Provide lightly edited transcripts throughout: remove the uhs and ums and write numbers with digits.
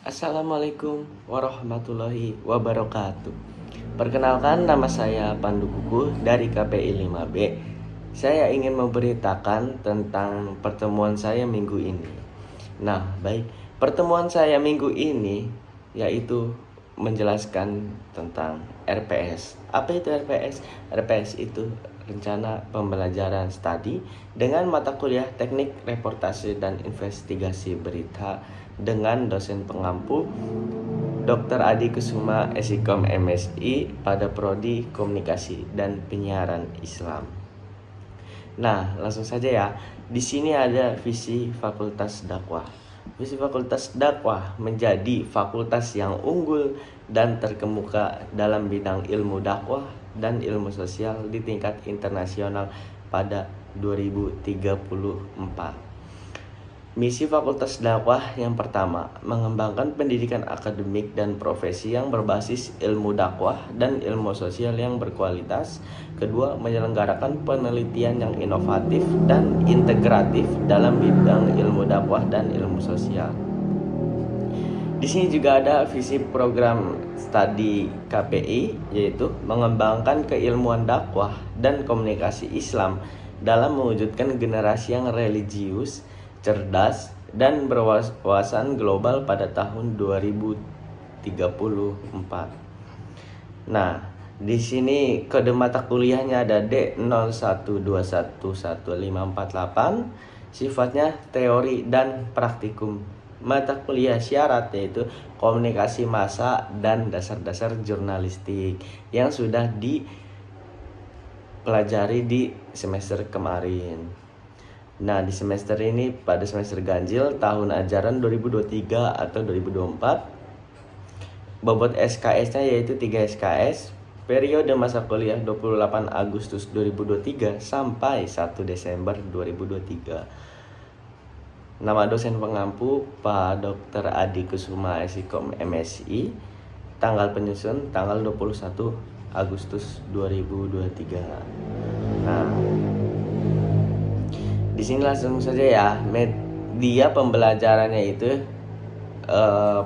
Assalamualaikum warahmatullahi wabarakatuh. Perkenalkan, nama saya Pandu Kuku dari KPI 5B. Saya ingin memberitakan tentang pertemuan saya minggu ini. Nah, baik. Pertemuan saya minggu ini yaitu menjelaskan tentang RPS. Apa itu RPS? RPS itu rencana pembelajaran studi dengan mata kuliah teknik reportase dan investigasi berita dengan dosen pengampu Dr. Adi Kusuma Esikom MSI pada prodi Komunikasi dan Penyiaran Islam. Nah, langsung saja ya. Di sini ada visi Fakultas Dakwah. Visi Fakultas Dakwah menjadi fakultas yang unggul dan terkemuka dalam bidang ilmu dakwah dan ilmu sosial di tingkat internasional pada 2034. Misi Fakultas Dakwah yang pertama, mengembangkan pendidikan akademik dan profesi yang berbasis ilmu dakwah dan ilmu sosial yang berkualitas. Kedua, menyelenggarakan penelitian yang inovatif dan integratif dalam bidang ilmu dakwah dan ilmu sosial. Di sini juga ada visi program studi KPI, yaitu mengembangkan keilmuan dakwah dan komunikasi Islam dalam mewujudkan generasi yang religius, cerdas, dan berwawasan global pada tahun 2034. Nah, di sini kode mata kuliahnya ada D01211548. Sifatnya teori dan praktikum. Mata kuliah syarat yaitu komunikasi massa dan dasar-dasar jurnalistik yang sudah dipelajari di semester kemarin. Nah, di semester ini pada semester ganjil tahun ajaran 2023 atau 2024, bobot SKS-nya yaitu 3 SKS, periode masa kuliah 28 Agustus 2023 sampai 1 Desember 2023. Nama dosen pengampu Pak Dr. Adi Kusuma Esikom MSI. Tanggal penyusun tanggal 21 Agustus 2023. Nah, di sini langsung saja ya. Media pembelajarannya itu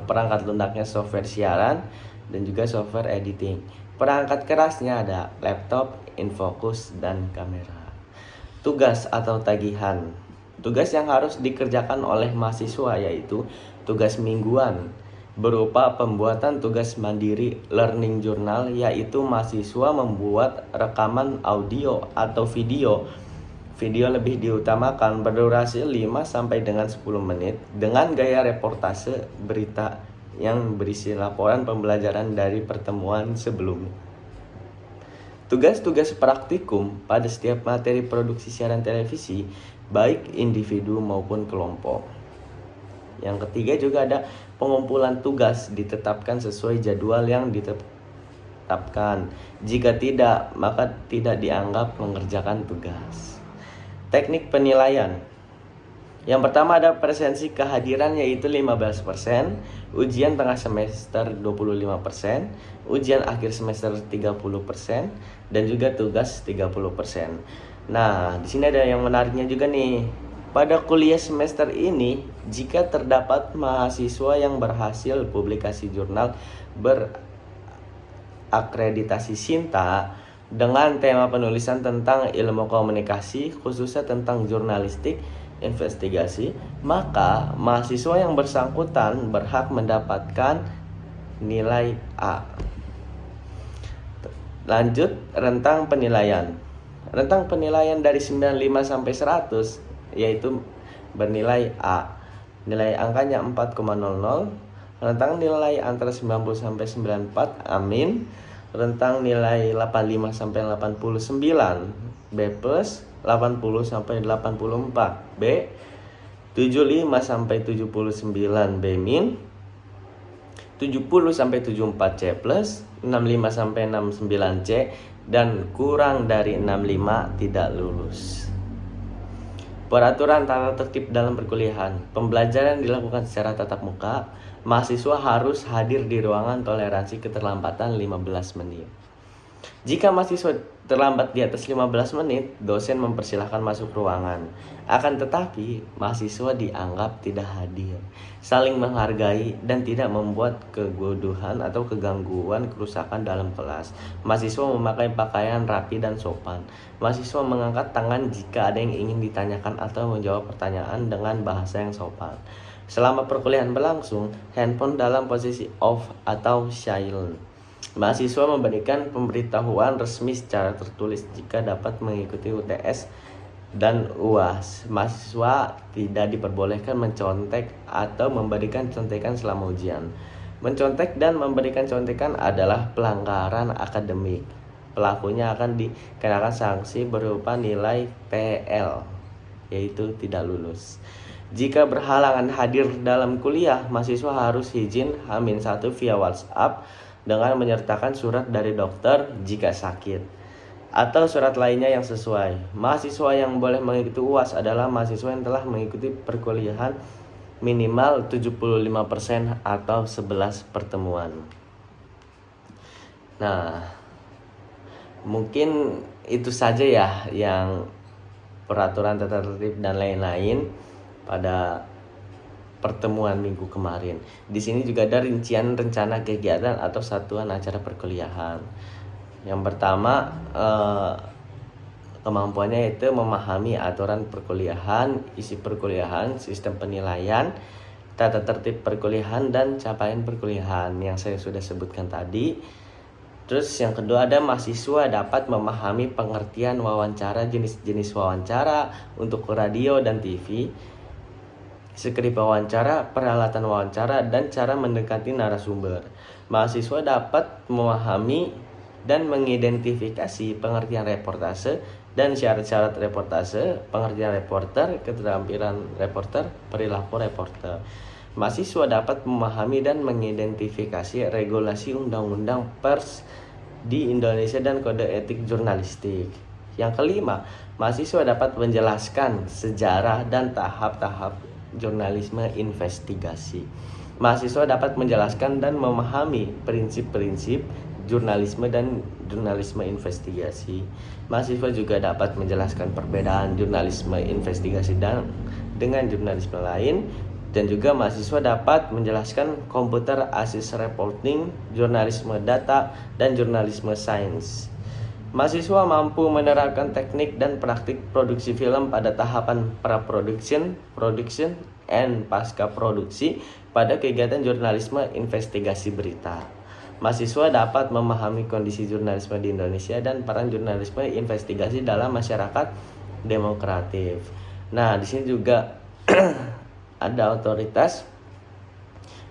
perangkat lunaknya software siaran dan juga software editing. Perangkat kerasnya ada laptop, infocus, dan kamera. Tugas atau tagihan. Tugas yang harus dikerjakan oleh mahasiswa yaitu tugas mingguan berupa pembuatan tugas mandiri learning journal, yaitu mahasiswa membuat rekaman audio atau video. Video lebih diutamakan berdurasi 5 sampai dengan 10 menit dengan gaya reportase berita yang berisi laporan pembelajaran dari pertemuan sebelumnya. Tugas-tugas praktikum pada setiap materi produksi siaran televisi, baik individu maupun kelompok. Yang ketiga juga ada pengumpulan tugas ditetapkan sesuai jadwal yang ditetapkan. Jika tidak, maka tidak dianggap mengerjakan tugas. Teknik penilaian. Yang pertama ada presensi kehadiran yaitu 15%, ujian tengah semester 25%, ujian akhir semester 30%, dan juga tugas 30%. Nah, di sini ada yang menariknya juga nih. Pada kuliah semester ini, jika terdapat mahasiswa yang berhasil publikasi jurnal berakreditasi Sinta dengan tema penulisan tentang ilmu komunikasi, khususnya tentang jurnalistik investigasi, maka mahasiswa yang bersangkutan berhak mendapatkan nilai A. Lanjut, rentang penilaian. Rentang penilaian dari 95 sampai 100 yaitu bernilai A. Nilai angkanya 4,00. Rentang nilai antara 90 sampai 94 amin. Rentang nilai 85 sampai 89 B+, 80 sampai 84 B, 75 sampai 79 B-, 70 sampai 74 C+, 65 sampai 69 C, dan kurang dari 65 tidak lulus. Peraturan tata tertib dalam perkuliahan. Pembelajaran dilakukan secara tatap muka. Mahasiswa harus hadir di ruangan toleransi keterlambatan 15 menit. Jika mahasiswa terlambat di atas 15 menit, dosen mempersilahkan masuk ruangan. Akan tetapi, mahasiswa dianggap tidak hadir, saling menghargai, dan tidak membuat kegaduhan atau kegangguan kerusakan dalam kelas. Mahasiswa memakai pakaian rapi dan sopan. Mahasiswa mengangkat tangan jika ada yang ingin ditanyakan atau menjawab pertanyaan dengan bahasa yang sopan. Selama perkuliahan berlangsung, handphone dalam posisi off atau silent. Mahasiswa memberikan pemberitahuan resmi secara tertulis jika dapat mengikuti UTS dan UAS. Mahasiswa tidak diperbolehkan mencontek atau memberikan contekan selama ujian. Mencontek dan memberikan contekan adalah pelanggaran akademik. Pelakunya akan dikenakan sanksi berupa nilai PL, yaitu tidak lulus. Jika berhalangan hadir dalam kuliah, mahasiswa harus izin H-1 via WhatsApp dengan menyertakan surat dari dokter jika sakit atau surat lainnya yang sesuai. Mahasiswa yang boleh mengikuti UAS adalah mahasiswa yang telah mengikuti perkuliahan minimal 75% atau 11 pertemuan. Nah, mungkin itu saja ya yang peraturan tata tertib dan lain-lain pada pertemuan minggu kemarin. Di sini juga ada rincian rencana kegiatan atau satuan acara perkuliahan. Yang pertama, kemampuannya itu memahami aturan perkuliahan, isi perkuliahan, sistem penilaian, tata tertib perkuliahan, dan capaian perkuliahan yang saya sudah sebutkan tadi. Terus yang kedua ada mahasiswa dapat memahami pengertian wawancara, jenis-jenis wawancara untuk radio dan TV, skrip wawancara, peralatan wawancara, dan cara mendekati narasumber. Mahasiswa dapat memahami dan mengidentifikasi pengertian reportase dan syarat-syarat reportase, pengertian reporter, keterampilan reporter, perilaku reporter. Mahasiswa dapat memahami dan mengidentifikasi regulasi undang-undang pers di Indonesia dan kode etik jurnalistik. Yang kelima, mahasiswa dapat menjelaskan sejarah dan tahap-tahap jurnalisme investigasi. Mahasiswa dapat menjelaskan dan memahami prinsip-prinsip jurnalisme dan jurnalisme investigasi. Mahasiswa juga dapat menjelaskan perbedaan jurnalisme investigasi dan dengan jurnalisme lain, dan juga mahasiswa dapat menjelaskan computer assisted reporting, jurnalisme data, dan jurnalisme sains. Mahasiswa mampu menerapkan teknik dan praktik produksi film pada tahapan pra-production, production, and pasca produksi pada kegiatan jurnalisme investigasi berita. Mahasiswa dapat memahami kondisi jurnalisme di Indonesia dan peran jurnalisme investigasi dalam masyarakat demokratif. Nah, di sini juga ada otoritas,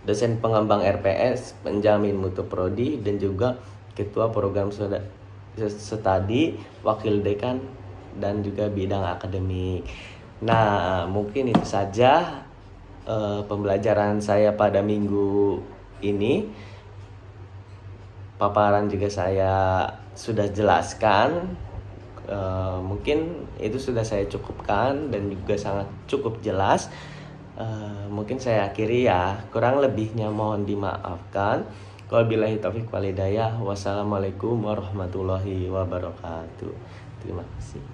dosen pengembang RPS, penjamin mutu prodi, dan juga ketua program studi, wakil dekan, dan juga bidang akademik. Nah, mungkin itu saja pembelajaran saya pada minggu ini. Paparan juga saya sudah jelaskan. Mungkin itu sudah saya cukupkan dan juga sangat cukup jelas. Mungkin saya akhiri ya, kurang lebihnya mohon dimaafkan. Wabillahi taufiq wal hidayah. Wassalamualaikum warahmatullahi wabarakatuh. Terima kasih.